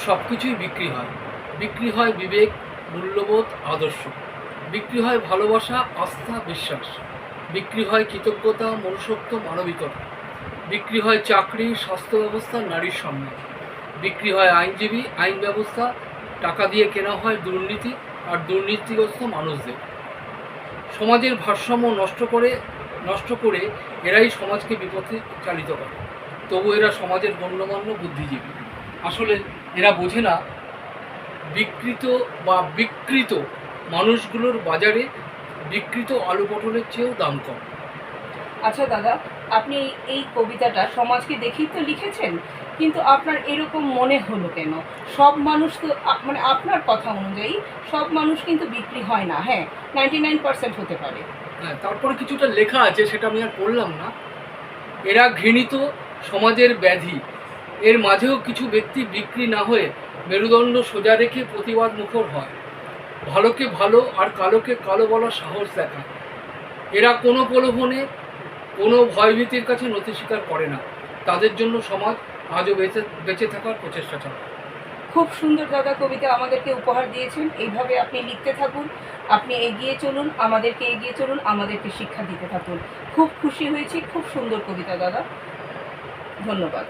সব কিছুই বিক্রি হয়। বিক্রি হয় বিবেক, মূল্যবোধ, আদর্শ। বিক্রি হয় ভালোবাসা, আস্থা, বিশ্বাস। বিক্রি হয় কৃতজ্ঞতা, মনুষ্যত্ব, মানবিকতা। বিক্রি হয় চাকরি, স্বাস্থ্য ব্যবস্থা, নারীর সম্মান। বিক্রি হয় আইনজীবী, আইন ব্যবস্থা। টাকা দিয়ে কেনা হয় দুর্নীতি আর দুর্নীতিগ্রস্ত মানুষদের। সমাজের ভারসাম্য নষ্ট করে এরাই সমাজকে বিপথে চালিত করে। তবু এরা সমাজের গণ্যমান্য বুদ্ধিজীবী। আসলে এরা বোঝে না বিকৃত মানুষগুলোর বাজারে বিকৃত আলু পটলের চেয়েও দাম কম। আচ্ছা দাদা, আপনি এই কবিতাটা সমাজকে দেখেই তো লিখেছেন, কিন্তু আপনার এরকম মনে হলো কেন? সব মানুষ তো মানে আপনার কথা অনুযায়ী সব মানুষ কিন্তু বিক্রি হয় না। হ্যাঁ, 99% হতে পারে। হ্যাঁ, তারপরে কিছুটা লেখা আছে, সেটা আমি আর পড়লাম না। এরা ঘৃণিত সমাজের ব্যাধি। এর মাঝেও কিছু ব্যক্তি বিক্রি না হয়ে মেরুদণ্ড সোজা রেখে প্রতিবাদ মুখর হয়। ভালোকে ভালো আর কালোকে কালো বলার সাহস দেখায়। এরা কোনো প্রলোভনে, কোনো ভয়ভীতির কাছে নতি স্বীকার করে না। তাদের জন্য সমাজ আজও বেঁচে থাকার প্রচেষ্টা চালায়। খুব সুন্দর দাদা কবিতা আমাদেরকে উপহার দিয়েছেন। এইভাবে আপনি লিখতে থাকুন, আপনি এগিয়ে চলুন, আমাদেরকে এগিয়ে চলুন, আমাদেরকে শিক্ষা দিতে থাকুন। খুব খুশি হয়েছি, খুব সুন্দর কবিতা দাদা, ধন্যবাদ।